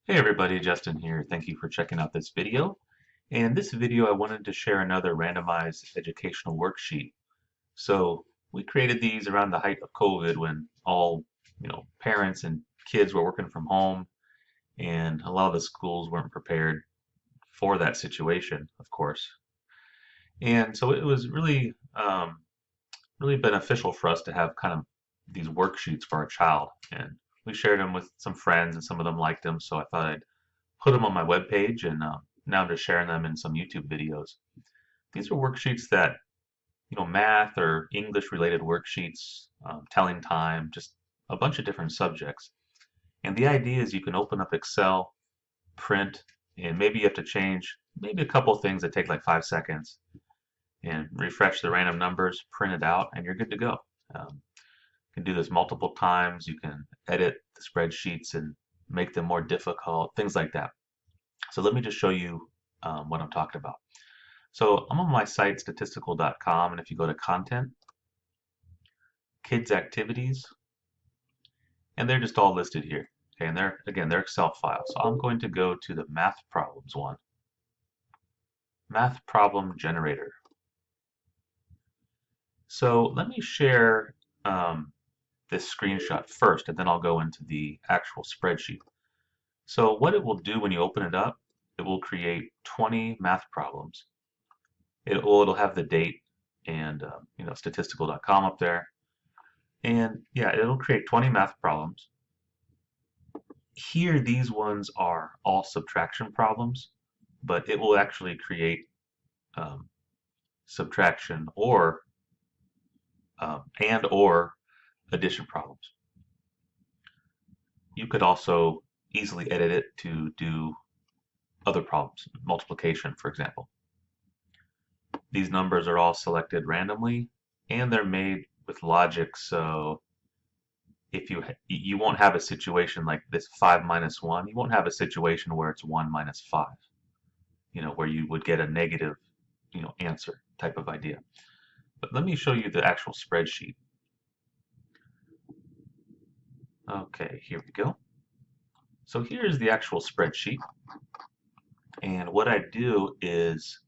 Hey everybody, Justin here. Thank you for checking out this video. In this video, I wanted to share another randomized educational worksheet. So we created these around the height of COVID when all, parents and kids were working from home, and a lot of the schools weren't prepared for that situation, of course. And so it was really beneficial for us to have kind of these worksheets for our child. And we shared them with some friends, and some of them liked them, so I thought I'd put them on my webpage, and now I'm just sharing them in some YouTube videos. These are worksheets that, math or English related worksheets, telling time, just a bunch of different subjects. And the idea is you can open up Excel, print, and maybe you have to change maybe a couple things that take like 5 seconds and refresh the random numbers, print it out, and you're good to go. You can do this multiple times. You can edit the spreadsheets and make them more difficult, things like that. So let me just show you what I'm talking about. So I'm on my site, statistical.com, and if you go to content, kids activities, and they're just all listed here. Okay, and they're Excel files. So I'm going to go to the math problems one. Math problem generator. So let me share this screenshot first, and then I'll go into the actual spreadsheet. So what it will do when you open it up, it will create 20 math problems. It'll have the date and statistical.com up there. And yeah, it'll create 20 math problems. Here, these ones are all subtraction problems, but it will actually create um, subtraction or addition problems. You could also easily edit it to do other problems, multiplication, for example. These numbers are all selected randomly, and they're made with logic, so if you won't have a situation like this 5 minus 1, you won't have a situation where it's 1 minus 5, where you would get a negative, answer type of idea. But let me show you the actual spreadsheet. Okay, here we go. So here's the actual spreadsheet. And what I do is,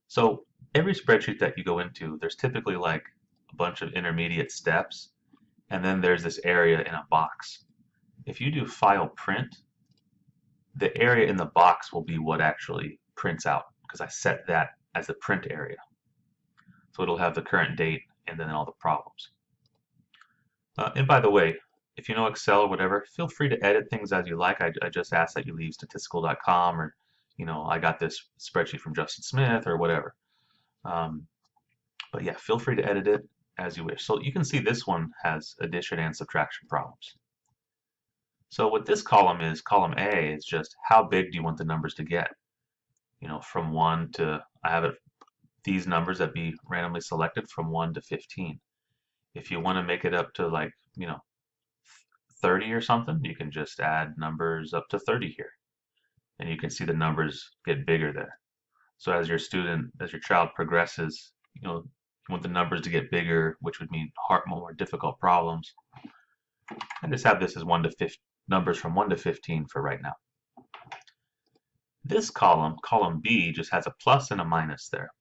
so every spreadsheet that you go into, there's typically like a bunch of intermediate steps, and then there's this area in a box. If you do file print, the area in the box will be what actually prints out because I set that as the print area. So it'll have the current date and then all the problems. And by the way, if you know Excel or whatever, feel free to edit things as you like. I just ask that you leave statistical.com, or, I got this spreadsheet from Justin Smith or whatever. But yeah, feel free to edit it as you wish. So you can see this one has addition and subtraction problems. So what this column is, column A, is just how big do you want the numbers to get? From 1 to, I have it, these numbers that be randomly selected from 1 to 15. If you want to make it up to like, 30 or something, you can just add numbers up to 30 here. And you can see the numbers get bigger there. So as your child progresses, you want the numbers to get bigger, which would mean more difficult problems. And just have this as 1 to 15, numbers from 1 to 15 for right now. This column, column B, just has a plus and a minus there.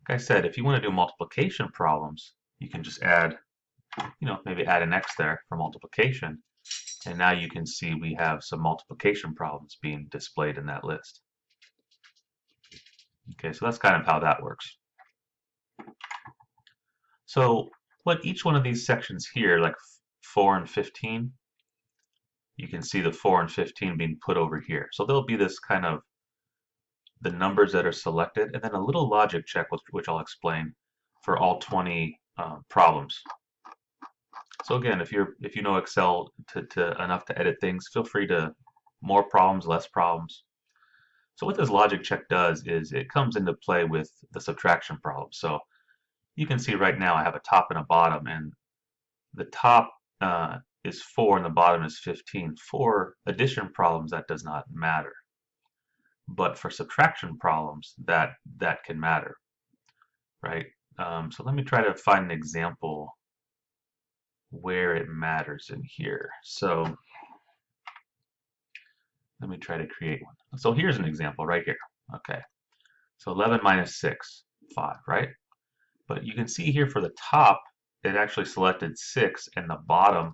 Like I said, if you want to do multiplication problems, you can just add, maybe add an X there for multiplication. And now you can see we have some multiplication problems being displayed in that list. Okay, so that's kind of how that works. So what each one of these sections here, like 4 and 15, you can see the 4 and 15 being put over here. So there'll be this kind of the numbers that are selected, and then a little logic check, which I'll explain, for all 20 problems. So again, if you know Excel to enough to edit things, feel free to more problems, less problems. So what this logic check does is it comes into play with the subtraction problem. So you can see right now I have a top and a bottom, and the top is 4 and the bottom is 15. For addition problems, that does not matter. But for subtraction problems, that can matter, right? So let me try to find an example where it matters in here. So Let me try to create one. So here's an example right here. Okay, so 11 minus 6, 5, right? But you can see here for the top, it actually selected 6, and the bottom,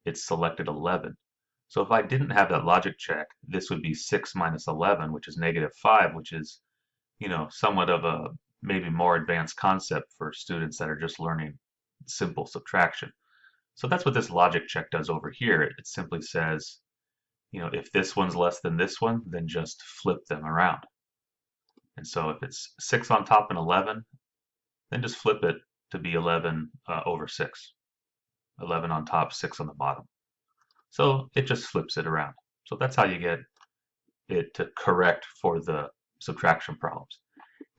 it selected 11. So if I didn't have that logic check, this would be 6 minus 11, which is negative 5, which is, somewhat of a maybe more advanced concept for students that are just learning simple subtraction. So that's what this logic check does over here. It simply says, if this one's less than this one, then just flip them around. And so if it's 6 on top and 11, then just flip it to be 11 over 6. 11 on top, 6 on the bottom. So it just flips it around. So that's how you get it to correct for the subtraction problems.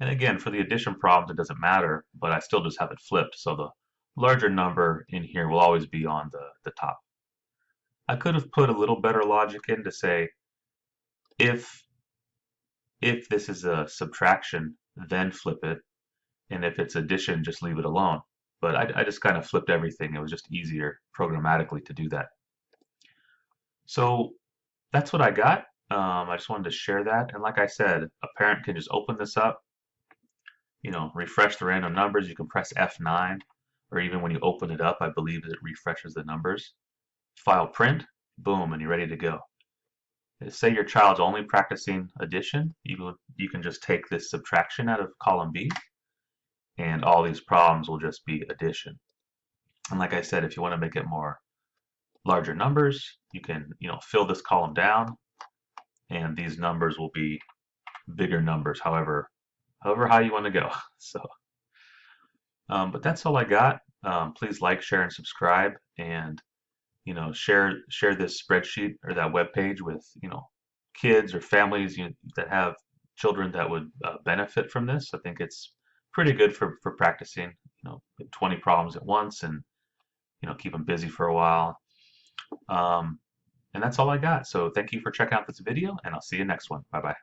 And again, for the addition problems, it doesn't matter, but I still just have it flipped. So the larger number in here will always be on the top. I could have put a little better logic in to say, if this is a subtraction, then flip it. And if it's addition, just leave it alone. But I just kind of flipped everything. It was just easier programmatically to do that. So that's what I got. I just wanted to share that. And like I said, a parent can just open this up, refresh the random numbers. You can press F9, or even when you open it up, I believe it refreshes the numbers. File print, boom, and you're ready to go. Say your child's only practicing addition, you can just take this subtraction out of column B, and all these problems will just be addition. And like I said, if you want to make it more larger numbers, you can fill this column down, and these numbers will be bigger numbers, however high you want to go. So, but that's all I got. Please like, share, and subscribe, and share this spreadsheet or that web page with kids or families that have children that would benefit from this. I think it's pretty good for practicing 20 problems at once, and keep them busy for a while. And that's all I got. So thank you for checking out this video, and I'll see you next one. Bye bye.